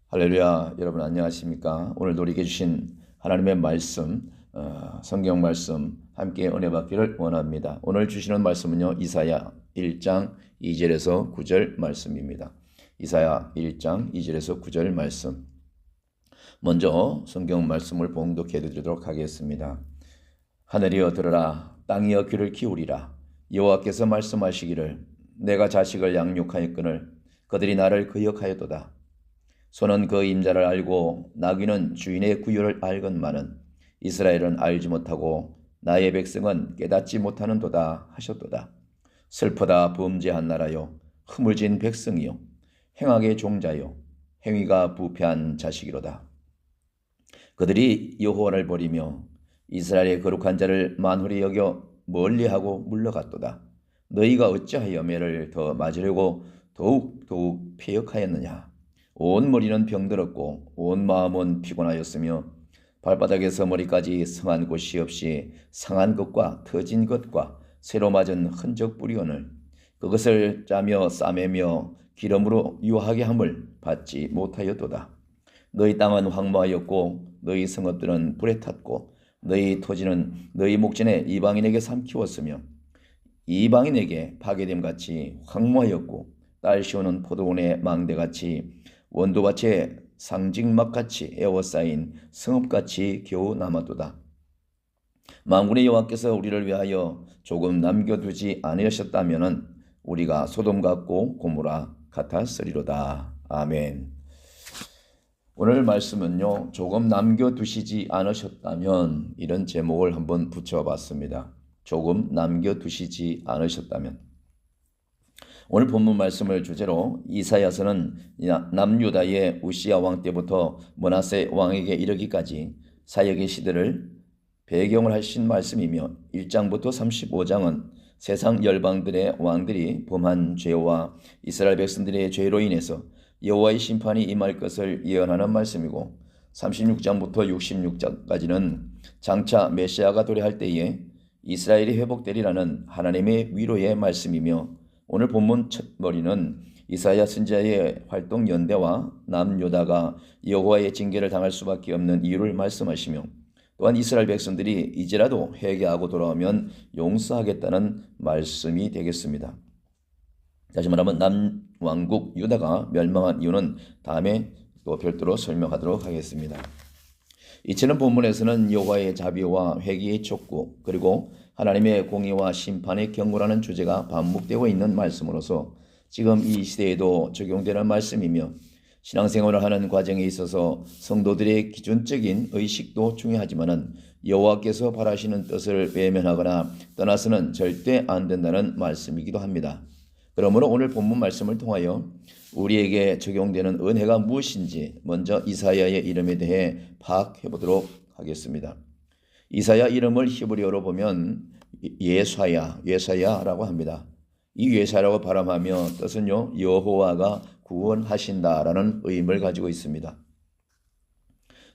할렐루야, 여러분 안녕하십니까? 오늘도 우리에게 주신 하나님의 말씀, 성경 말씀 함께 은혜 받기를 원합니다. 오늘 주시는 말씀은요, 이사야 1장 2절에서 9절 말씀입니다. 이사야 1장 2절에서 9절 말씀. 먼저 성경 말씀을 봉독해 드리도록 하겠습니다. 하늘이여 들으라, 땅이여 귀를 기울이라. 여호와께서 말씀하시기를 내가 자식을 양육하였거늘 그들이 나를 거역하였도다. 소는 그 임자를 알고 나귀는 주인의 구유를 알건만은 이스라엘은 알지 못하고 나의 백성은 깨닫지 못하는도다 하셨도다. 슬프다 범죄한 나라요, 허물진 백성이요, 행악의 종자요, 행위가 부패한 자식이로다. 그들이 여호와를 버리며 이스라엘의 거룩한 자를 만홀히 여겨 멀리하고 물러갔도다. 너희가 어찌하여 매를 더 맞으려고 더욱 패역하였느냐. 온 머리는 병들었고 온 마음은 피곤하였으며 발바닥에서 머리까지 성한 곳이 없이 상한 것과 터진 것과 새로 맞은 흔적 뿌리오늘 그것을 짜며 싸매며 기름으로 유하게 함을 받지 못하였도다. 너희 땅은 황무하였고 너희 성읍들은 불에 탔고 너희 토지는 너희 목전에 이방인에게 삼키웠으며 이방인에게 파괴됨같이 황무하였고 딸 씌우는 포도원의 망대같이 원도밭에 상징막같이 에워싸인 성읍같이 겨우 남았도다. 만군의 여호와께서 우리를 위하여 조금 남겨두지 아니하셨다면 우리가 소돔 같고 고모라 같았으리로다. 아멘. 오늘 말씀은요, 조금 남겨두시지 않으셨다면, 이런 제목을 한번 붙여봤습니다. 조금 남겨두시지 않으셨다면. 오늘 본문 말씀을 주제로 이사야서는 남유다의 우시야 왕 때부터 므낫세 왕에게 이르기까지 사역의 시대를 배경을 하신 말씀이며 1장부터 35장은 세상 열방들의 왕들이 범한 죄와 이스라엘 백성들의 죄로 인해서 여호와의 심판이 임할 것을 예언하는 말씀이고 36장부터 66장까지는 장차 메시아가 도래할 때에 이스라엘이 회복되리라는 하나님의 위로의 말씀이며 오늘 본문 첫머리는 이사야 선지자의 활동 연대와 남유다가 여호와의 징계를 당할 수밖에 없는 이유를 말씀하시며 또한 이스라엘 백성들이 이제라도 회개하고 돌아오면 용서하겠다는 말씀이 되겠습니다. 다시 말하면 남왕국 유다가 멸망한 이유는 다음에 또 별도로 설명하도록 하겠습니다. 이처럼 본문에서는 여호와의 자비와 회개의 촉구 그리고 하나님의 공의와 심판의 경고라는 주제가 반복되고 있는 말씀으로서 지금 이 시대에도 적용되는 말씀이며 신앙생활을 하는 과정에 있어서 성도들의 기준적인 의식도 중요하지만 여호와께서 바라시는 뜻을 외면하거나 떠나서는 절대 안 된다는 말씀이기도 합니다. 그러므로 오늘 본문 말씀을 통하여 우리에게 적용되는 은혜가 무엇인지 먼저 이사야의 이름에 대해 파악해 보도록 하겠습니다. 이사야 이름을 히브리어로 보면 예사야라고 합니다. 이 예사라고 발음하며 뜻은요, 여호와가 구원하신다라는 의미를 가지고 있습니다.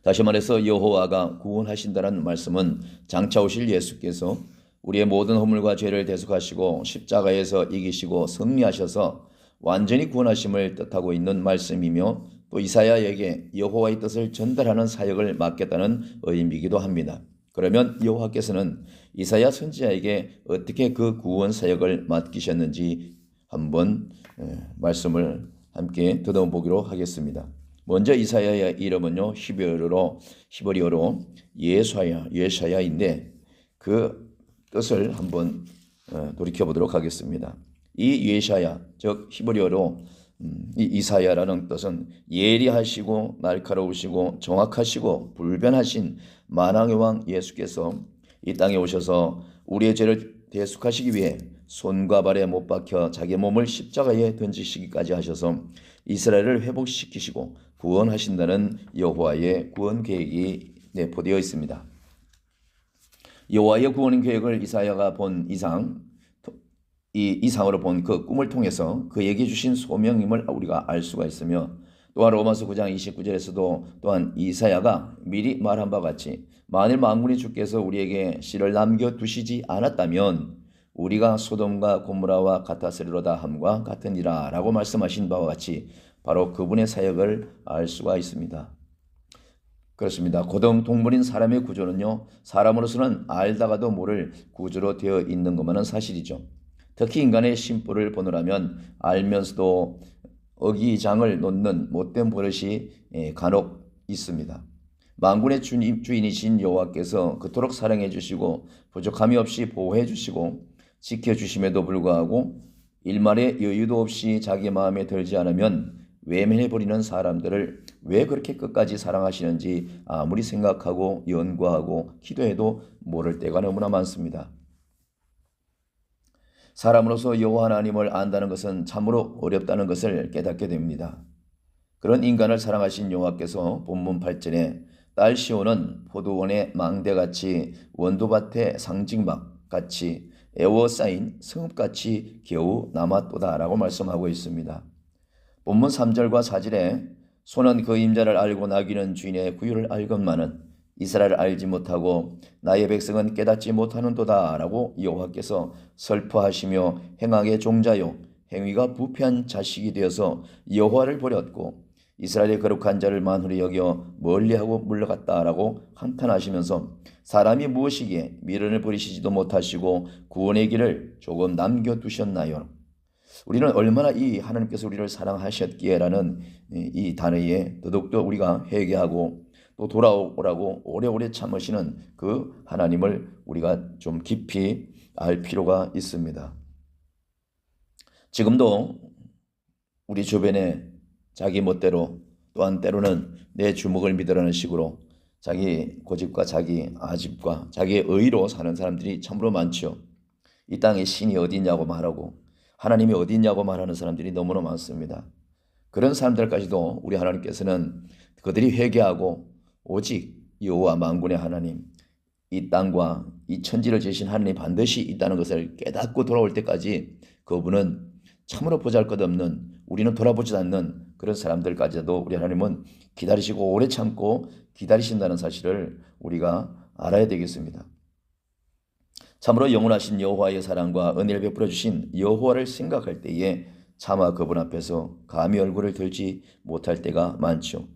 다시 말해서 여호와가 구원하신다는 말씀은 장차 오실 예수께서 우리의 모든 허물과 죄를 대속하시고 십자가에서 이기시고 승리하셔서 완전히 구원하심을 뜻하고 있는 말씀이며 또 이사야에게 여호와의 뜻을 전달하는 사역을 맡겼다는 의미이기도 합니다. 그러면 여호와께서는 이사야 선지자에게 어떻게 그 구원 사역을 맡기셨는지 한번 말씀을 함께 들어보기로 하겠습니다. 먼저 이사야의 이름은요, 히브리어로 예사야인데 그 뜻을 한번 돌이켜보도록 하겠습니다. 이 예사야, 즉 히브리어로 이 이사야라는 뜻은 예리하시고 날카로우시고 정확하시고 불변하신 만왕의 왕 예수께서 이 땅에 오셔서 우리의 죄를 대속하시기 위해 손과 발에 못 박혀 자기 몸을 십자가에 던지시기까지 하셔서 이스라엘을 회복시키시고 구원하신다는 여호와의 구원 계획이 내포되어 있습니다. 여호와의 구원 계획을 이사야가 본 이상으로 본 그 꿈을 통해서 그에게 주신 소명임을 우리가 알 수가 있으며 또한 로마서 9장 29절에서도 또한 이사야가 미리 말한 바와 같이 만일 만군의 주께서 우리에게 씨를 남겨두시지 않았다면 우리가 소돔과 고모라와 같았으리로다 함과 같으니라 라고 말씀하신 바와 같이 바로 그분의 사역을 알 수가 있습니다. 그렇습니다. 고등동물인 사람의 구조는요, 사람으로서는 알다가도 모를 구조로 되어 있는 것만은 사실이죠. 특히 인간의 심보를 보느라면 알면서도 어기장을 놓는 못된 버릇이 간혹 있습니다. 만군의 주인이신 여호와께서 그토록 사랑해 주시고 부족함이 없이 보호해 주시고 지켜주심에도 불구하고 일말의 여유도 없이 자기 마음에 들지 않으면 외면해버리는 사람들을 왜 그렇게 끝까지 사랑하시는지 아무리 생각하고 연구하고 기도해도 모를 때가 너무나 많습니다. 사람으로서 여호와 하나님을 안다는 것은 참으로 어렵다는 것을 깨닫게 됩니다. 그런 인간을 사랑하신 여호와께서 본문 8절에 딸 시온은 포도원의 망대같이 원두밭의 상징막같이 애워싸인 성읍같이 겨우 남았도다 라고 말씀하고 있습니다. 본문 3절과 4절에 소는 그 임자를 알고 나귀는 주인의 구유를 알건만은 이스라엘을 알지 못하고 나의 백성은 깨닫지 못하는도다 라고 여호와께서 설포하시며 행악의 종자요 행위가 부패한 자식이 되어서 여호와를 버렸고 이스라엘의 거룩한 자를 만홀히 여겨 멀리하고 물러갔다라고 한탄하시면서 사람이 무엇이기에 미련을 버리시지도 못하시고 구원의 길을 조금 남겨두셨나요? 우리는 얼마나 이 하나님께서 우리를 사랑하셨기에라는 이 단어에 더더욱더 우리가 회개하고 또 돌아오라고 오래오래 참으시는 그 하나님을 우리가 좀 깊이 알 필요가 있습니다. 지금도 우리 주변에 자기 멋대로 또한 때로는 내 주먹을 믿으라는 식으로 자기 고집과 자기 아집과 자기의 의로 사는 사람들이 참으로 많죠. 이 땅에 신이 어디 있냐고 말하고 하나님이 어디 있냐고 말하는 사람들이 너무나 많습니다. 그런 사람들까지도 우리 하나님께서는 그들이 회개하고 오직 여호와 만군의 하나님, 이 땅과 이 천지를 지으신 하나님이 반드시 있다는 것을 깨닫고 돌아올 때까지 그분은 참으로 보잘것없는, 우리는 돌아보지 않는 그런 사람들까지도 우리 하나님은 기다리시고 오래 참고 기다리신다는 사실을 우리가 알아야 되겠습니다. 참으로 영원하신 여호와의 사랑과 은혜를 베풀어 주신 여호와를 생각할 때에 차마 그분 앞에서 감히 얼굴을 들지 못할 때가 많죠.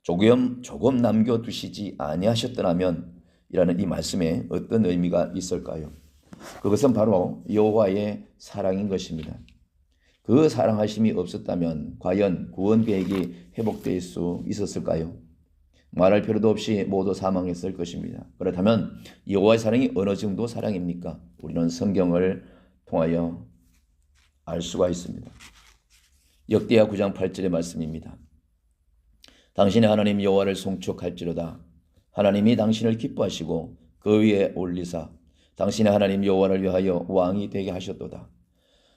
조금 남겨두시지 아니하셨더라면 이라는 이 말씀에 어떤 의미가 있을까요? 그것은 바로 여호와의 사랑인 것입니다. 그 사랑하심이 없었다면 과연 구원 계획이 회복될 수 있었을까요? 말할 필요도 없이 모두 사망했을 것입니다. 그렇다면 여호와의 사랑이 어느 정도 사랑입니까? 우리는 성경을 통하여 알 수가 있습니다. 역대하 9장 8절의 말씀입니다. 당신의 하나님 여호와를 송축할지로다. 하나님이 당신을 기뻐하시고 그 위에 올리사 당신의 하나님 여호와를 위하여 왕이 되게 하셨도다.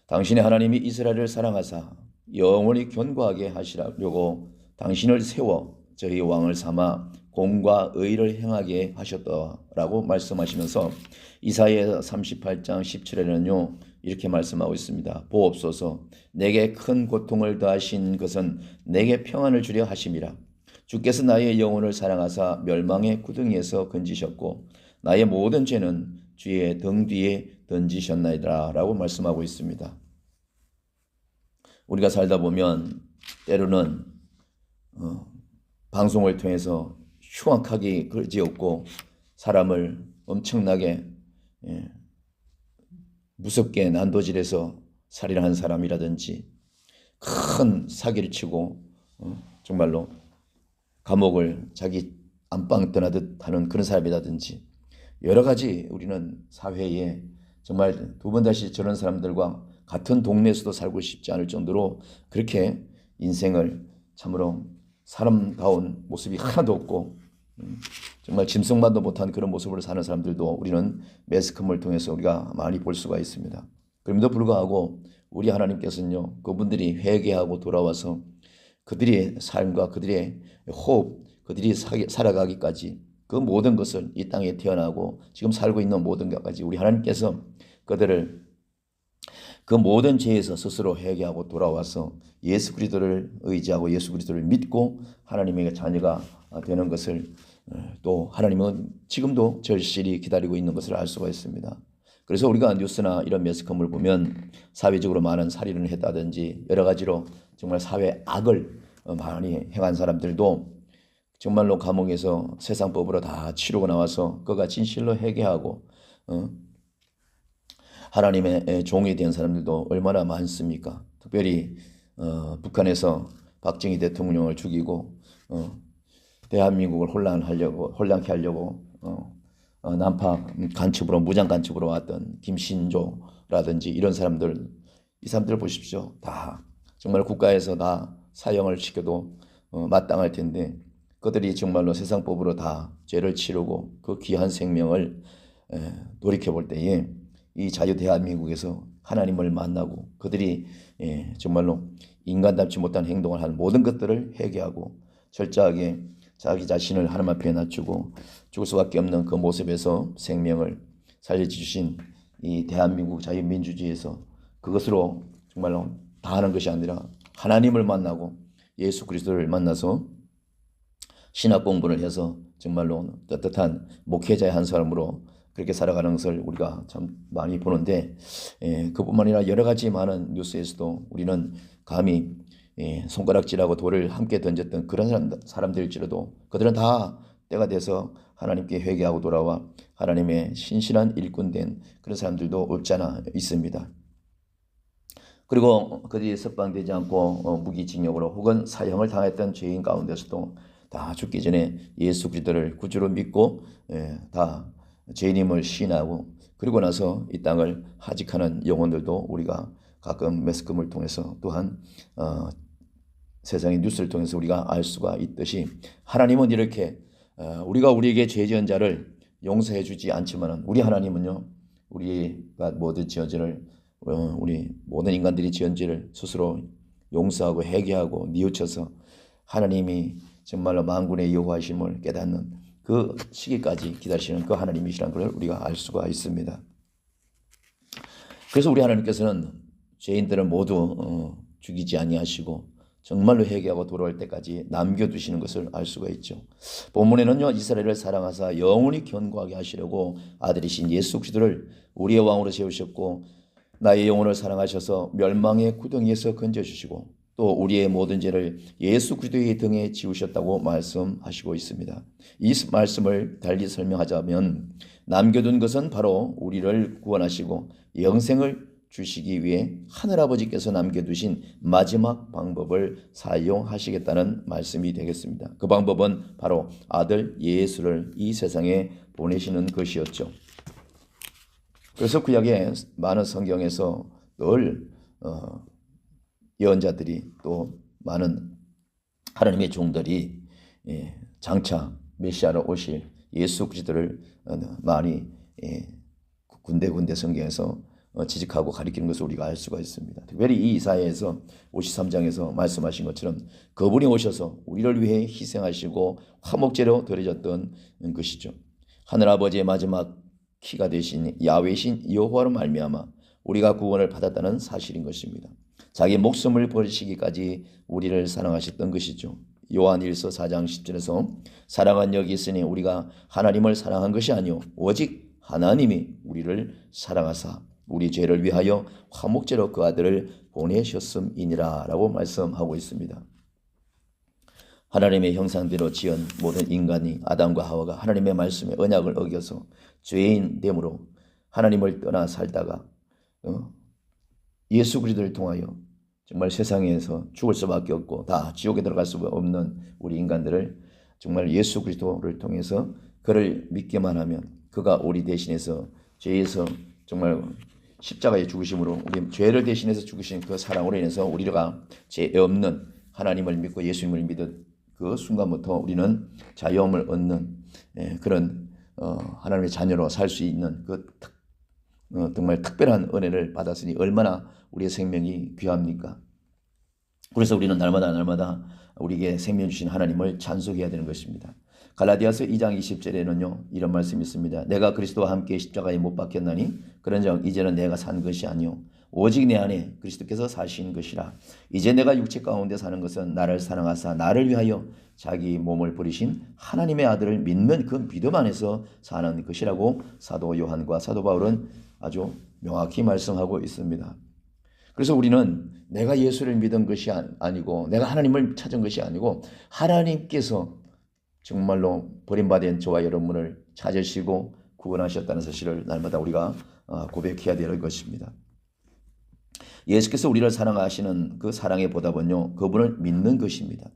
당신의 하나님이 이스라엘을 사랑하사 영원히 견고하게 하시려고 당신을 세워 저희 왕을 삼아 공과 의를 행하게 하셨다라고 말씀하시면서 이사야 38장 17절에는요 이렇게 말씀하고 있습니다. 보옵소서 내게 큰 고통을 더하신 것은 내게 평안을 주려 하심이라. 주께서 나의 영혼을 사랑하사 멸망의 구덩이에서 건지셨고 나의 모든 죄는 주의 등 뒤에 던지셨나이다 라고 말씀하고 있습니다. 우리가 살다 보면 때로는 방송을 통해서 흉악하게 그지없고 사람을 엄청나게 무섭게 난도질해서 살인한 사람이라든지 큰 사기를 치고 정말로 감옥을 자기 안방 떠나듯 하는 그런 사람이라든지 여러 가지 우리는 사회에 정말 두 번 다시 저런 사람들과 같은 동네에서도 살고 싶지 않을 정도로 그렇게 인생을 참으로 사람다운 모습이 하나도 없고 정말 짐승만도 못한 그런 모습으로 사는 사람들도 우리는 매스컴을 통해서 우리가 많이 볼 수가 있습니다. 그럼에도 불구하고 우리 하나님께서는요 그분들이 회개하고 돌아와서 그들의 삶과 그들의 호흡, 그들이 살아가기까지 그 모든 것을 이 땅에 태어나고 지금 살고 있는 모든 것까지 우리 하나님께서 그들을 그 모든 죄에서 스스로 회개하고 돌아와서 예수 그리스도를 의지하고 예수 그리스도를 믿고 하나님의 자녀가 되는 것을 또 하나님은 지금도 절실히 기다리고 있는 것을 알 수가 있습니다. 그래서 우리가 뉴스나 이런 매스컴을 보면 사회적으로 많은 살인을 했다든지 여러 가지로 정말 사회 악을 많이 행한 사람들도 정말로 감옥에서 세상법으로 다 치르고 나와서 그가 진실로 회개하고 하나님의 종이 된 사람들도 얼마나 많습니까? 특별히 북한에서 박정희 대통령을 죽이고 대한민국을 혼란케 하려고 난파 간첩으로 무장 간첩으로 왔던 김신조라든지 이런 사람들, 이 사람들 보십시오. 다 정말 국가에서 다 사형을 시켜도 마땅할 텐데 그들이 정말로 세상법으로 다 죄를 치르고 그 귀한 생명을 돌이켜 볼 때에 이 자유 대한민국에서 하나님을 만나고 그들이 정말로 인간답지 못한 행동을 한 모든 것들을 회개하고 철저하게 자기 자신을 하나님 앞에 낮추고 죽을 수밖에 없는 그 모습에서 생명을 살려주신 이 대한민국 자유민주주의에서 그것으로 정말로 다 하는 것이 아니라 하나님을 만나고 예수 그리스도를 만나서 신학 공부를 해서 정말로 떳떳한 목회자의 한 사람으로 그렇게 살아가는 것을 우리가 참 많이 보는데 그뿐만 아니라 여러 가지 많은 뉴스에서도 우리는 감히 손가락질하고 돌을 함께 던졌던 그런 사람들일지라도 그들은 다 때가 돼서 하나님께 회개하고 돌아와 하나님의 신실한 일꾼된 그런 사람들도 없지 않아 있습니다. 그리고 그들이 석방되지 않고 무기징역으로 혹은 사형을 당했던 죄인 가운데서도 다 죽기 전에 예수 그리스도를 구주로 믿고 다 죄인임을 시인하고 그리고 나서 이 땅을 하직하는 영혼들도 우리가 가끔 매스컴을 통해서 또한 세상의 뉴스를 통해서 우리가 알 수가 있듯이 하나님은 이렇게 우리가 우리에게 죄 지은 자를 용서해 주지 않지만 우리 하나님은요 우리가 모든 지은 죄를 우리 모든 인간들이 지은 죄를 스스로 용서하고 회개하고 뉘우쳐서 하나님이 정말로 만군의 여호와이심을 깨닫는 그 시기까지 기다리시는 그 하나님이시라는 걸 우리가 알 수가 있습니다. 그래서 우리 하나님께서는 죄인들을 모두 죽이지 아니하시고 정말로 회개하고 돌아올 때까지 남겨두시는 것을 알 수가 있죠. 본문에는요 이스라엘을 사랑하사 영원히 견고하게 하시려고 아들이신 예수 그리스도를 우리의 왕으로 세우셨고 나의 영혼을 사랑하셔서 멸망의 구덩이에서 건져주시고 또 우리의 모든 죄를 예수 그리스도의 등에 지우셨다고 말씀하시고 있습니다. 이 말씀을 달리 설명하자면 남겨둔 것은 바로 우리를 구원하시고 영생을 주시기 위해 하늘아버지께서 남겨두신 마지막 방법을 사용하시겠다는 말씀이 되겠습니다. 그 방법은 바로 아들 예수를 이 세상에 보내시는 것이었죠. 그래서 구약의 많은 성경에서 늘 예언자들이 또 많은 하나님의 종들이 장차 메시아로 오실 예수 그리스도를 많이 군데군데 성경에서 지적하고 가리키는 것을 우리가 알 수가 있습니다. 특별히 이 이사야에서 53장에서 말씀하신 것처럼 그분이 오셔서 우리를 위해 희생하시고 화목제로 드려졌던 것이죠. 하늘아버지의 마지막 키가 되신 야훼신 여호와로 말미암아 우리가 구원을 받았다는 사실인 것입니다. 자기 목숨을 버리시기까지 우리를 사랑하셨던 것이죠. 요한일서 4장 10절에서 사랑은 여기 있으니 우리가 하나님을 사랑한 것이 아니요 오직 하나님이 우리를 사랑하사 우리 죄를 위하여 화목제로 그 아들을 보내셨음이니라 라고 말씀하고 있습니다. 하나님의 형상대로 지은 모든 인간이 아담과 하와가 하나님의 말씀에 언약을 어겨서 죄인됨으로 하나님을 떠나 살다가 예수 그리스도를 통하여 정말 세상에서 죽을 수밖에 없고 다 지옥에 들어갈 수 없는 우리 인간들을 정말 예수 그리스도를 통해서 그를 믿기만 하면 그가 우리 대신해서 죄에서 정말 십자가에 죽으심으로 우리 죄를 대신해서 죽으신 그 사랑으로 인해서 우리가 죄 없는 하나님을 믿고 예수님을 믿은 그 순간부터 우리는 자유함을 얻는 그런 하나님의 자녀로 살 수 있는 그 정말 특별한 은혜를 받았으니 얼마나 우리의 생명이 귀합니까? 그래서 우리는 날마다 우리에게 생명 주신 하나님을 찬송해야 되는 것입니다. 갈라디아서 2장 20절에는요 이런 말씀이 있습니다. 내가 그리스도와 함께 십자가에 못 박혔나니 그런즉 이제는 내가 산 것이 아니요 오직 내 안에 그리스도께서 사신 것이라. 이제 내가 육체 가운데 사는 것은 나를 사랑하사 나를 위하여 자기 몸을 버리신 하나님의 아들을 믿는 그 믿음 안에서 사는 것이라고 사도 요한과 사도 바울은 아주 명확히 말씀하고 있습니다. 그래서 우리는 내가 예수를 믿은 것이 아니고 내가 하나님을 찾은 것이 아니고 하나님께서 정말로 버림받은 저와 여러분을 찾으시고 구원하셨다는 사실을 날마다 우리가 고백해야 되는 것입니다. 예수께서 우리를 사랑하시는 그 사랑의 보답은요, 그분을 믿는 것입니다.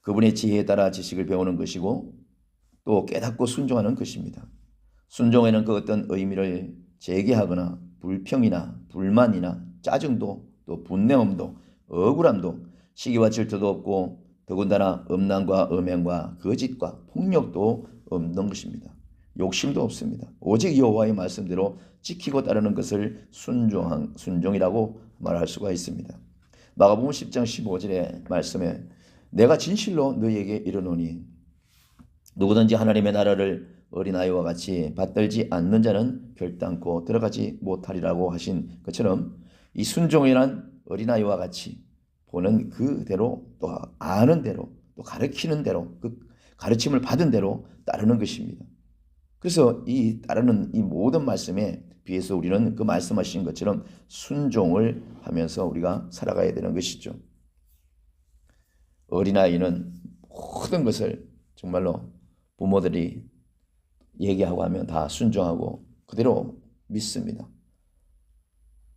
그분의 지혜에 따라 지식을 배우는 것이고 또 깨닫고 순종하는 것입니다. 순종에는 그 어떤 의미를 제기하거나 불평이나 불만이나 짜증도 또 분내음도 억울함도 시기와 질투도 없고 더군다나 음란과 음행과 거짓과 폭력도 없는 것입니다. 욕심도 없습니다. 오직 여호와의 말씀대로 지키고 따르는 것을 순종이라고 말할 수가 있습니다. 마가복음 10장 15절의 말씀에 내가 진실로 너희에게 이르노니 누구든지 하나님의 나라를 어린아이와 같이 받들지 않는 자는 결단코 들어가지 못하리라고 하신 것처럼 이 순종이란 어린아이와 같이 보는 그대로 또 아는 대로 또 가르치는 대로 그 가르침을 받은 대로 따르는 것입니다. 그래서 이 따르는 이 모든 말씀에 비해서 우리는 그 말씀하신 것처럼 순종을 하면서 우리가 살아가야 되는 것이죠. 어린아이는 모든 것을 정말로 부모들이 얘기하고 하면 다 순종하고 그대로 믿습니다.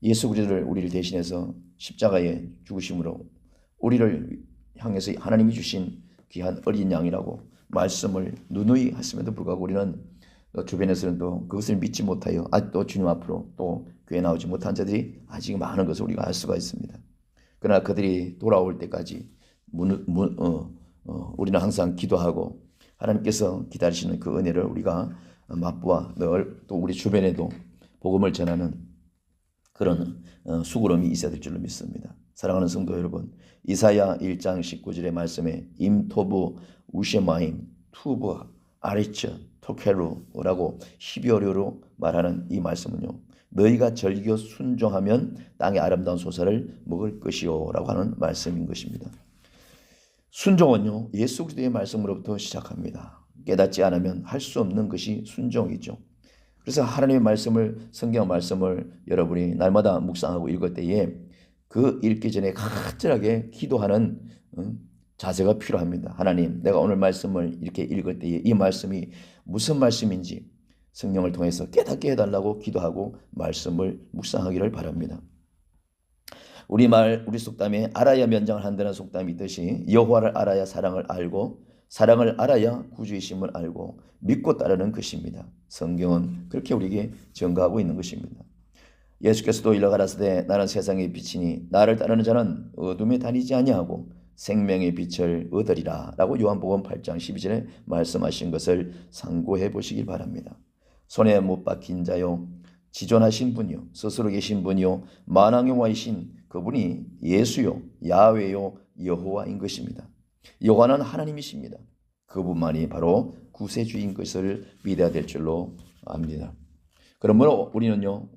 예수 그리스도를 우리를 대신해서 십자가에 죽으심으로 우리를 향해서 하나님이 주신 귀한 어린 양이라고 말씀을 누누이 했음에도 불구하고 우리는 주변에서는 또 그것을 믿지 못하여 아직도 주님 앞으로 또 교회 나오지 못한 자들이 아직 많은 것을 우리가 알 수가 있습니다. 그러나 그들이 돌아올 때까지 우리는 항상 기도하고 하나님께서 기다리시는 그 은혜를 우리가 맛보아 늘 또 우리 주변에도 복음을 전하는 그런 수고름이 있어야 될 줄로 믿습니다. 사랑하는 성도 여러분, 이사야 1장 19절의 말씀에 임토부 우쉐마임 투브 아리츠 토케루라고 히브리어로 말하는 이 말씀은요, 너희가 절기어 순종하면 땅의 아름다운 소사를 먹을 것이요 라고 하는 말씀인 것입니다. 순종은요, 예수 그리스도의 말씀으로부터 시작합니다. 깨닫지 않으면 할 수 없는 것이 순종이죠. 그래서 하나님의 말씀을, 성경 말씀을 여러분이 날마다 묵상하고 읽을 때에 그 읽기 전에 간절하게 기도하는 자세가 필요합니다. 하나님, 내가 오늘 말씀을 이렇게 읽을 때에 이 말씀이 무슨 말씀인지 성령을 통해서 깨닫게 해달라고 기도하고 말씀을 묵상하기를 바랍니다. 우리 속담에 알아야 면장을 한다는 속담이 있듯이 여호와를 알아야 사랑을 알고 사랑을 알아야 구주이심을 알고 믿고 따르는 것입니다. 성경은 그렇게 우리에게 증거하고 있는 것입니다. 예수께서도 일러 가라사대 나는 세상의 빛이니 나를 따르는 자는 어둠에 다니지 아니하고 생명의 빛을 얻으리라 라고 요한복음 8장 12절에 말씀하신 것을 상고해 보시길 바랍니다. 손에 못 박힌 자요 지존하신 분이요 스스로 계신 분이요 만왕의 그분이 예수요 야훼요 여호와인 것입니다. 여호와는 하나님이십니다. 그분만이 바로 구세주인 것을 믿어야 될 줄로 압니다. 그러므로 우리는요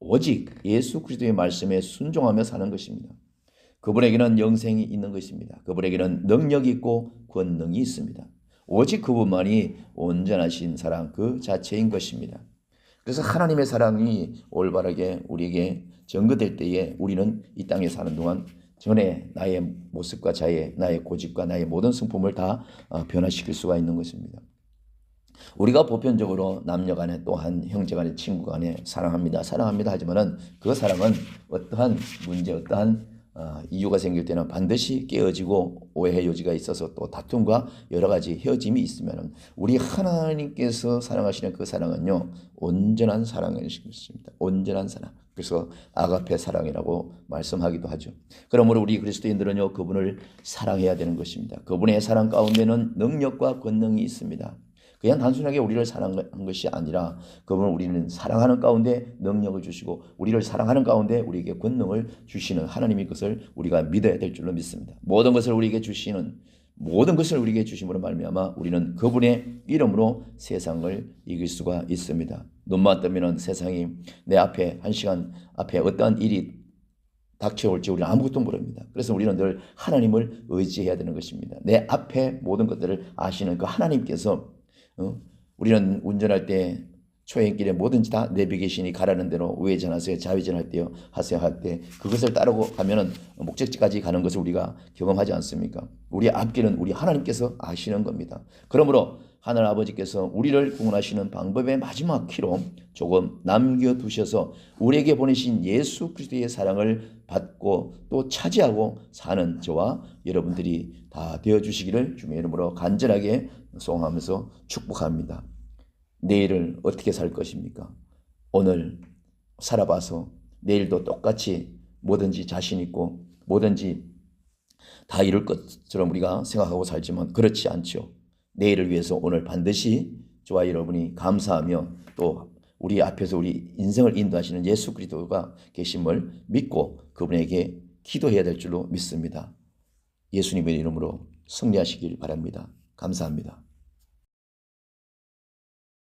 오직 예수 그리스도의 말씀에 순종하며 사는 것입니다. 그분에게는 영생이 있는 것입니다. 그분에게는 능력이 있고 권능이 있습니다. 오직 그분만이 온전하신 사랑 그 자체인 것입니다. 그래서 하나님의 사랑이 올바르게 우리에게 증거될 때에 우리는 이 땅에 사는 동안 전에 나의 모습과 나의 고집과 나의 모든 성품을 다 변화시킬 수가 있는 것입니다. 우리가 보편적으로 남녀간에 또한 형제간에 친구간에 사랑합니다 하지만은 그 사랑은 어떠한 문제 어떠한 이유가 생길 때는 반드시 깨어지고 오해의 여지가 있어서 또 다툼과 여러 가지 헤어짐이 있으면 우리 하나님께서 사랑하시는 그 사랑은요 온전한 사랑이십니다. 온전한 사랑. 그래서 아가페 사랑이라고 말씀하기도 하죠. 그러므로 우리 그리스도인들은요 그분을 사랑해야 되는 것입니다. 그분의 사랑 가운데는 능력과 권능이 있습니다. 그냥 단순하게 우리를 사랑한 것이 아니라 그분은 우리는 사랑하는 가운데 능력을 주시고 우리를 사랑하는 가운데 우리에게 권능을 주시는 하나님의 것을 우리가 믿어야 될 줄로 믿습니다. 모든 것을 우리에게 주심으로 말미암아 우리는 그분의 이름으로 세상을 이길 수가 있습니다. 눈만 뜨면 세상이 내 앞에 한 시간 앞에 어떠한 일이 닥쳐올지 우리는 아무것도 모릅니다. 그래서 우리는 늘 하나님을 의지해야 되는 것입니다. 내 앞에 모든 것들을 아시는 그 하나님께서 우리는 운전할 때 초행길에 뭐든지 다 내비 계시니 가라는 대로 우회전하세요, 좌회전할 때요, 하세요 할 때 그것을 따르고 가면은 목적지까지 가는 것을 우리가 경험하지 않습니까? 우리 앞길은 우리 하나님께서 아시는 겁니다. 그러므로 하늘 아버지께서 우리를 구원하시는 방법의 마지막 키로 조금 남겨두셔서 우리에게 보내신 예수 그리스도의 사랑을 받고 또 차지하고 사는 저와 여러분들이 다 되어주시기를 주님의 이름으로 간절하게 소원하면서 축복합니다. 내일을 어떻게 살 것입니까? 오늘 살아봐서 내일도 똑같이 뭐든지 자신 있고 뭐든지 다 이룰 것처럼 우리가 생각하고 살지만 그렇지 않죠. 내일을 위해서 오늘 반드시 저와 여러분이 감사하며 또 우리 앞에서 우리 인생을 인도하시는 예수 그리스도가 계심을 믿고 그분에게 기도해야 될 줄로 믿습니다. 예수님의 이름으로 승리하시길 바랍니다. 감사합니다.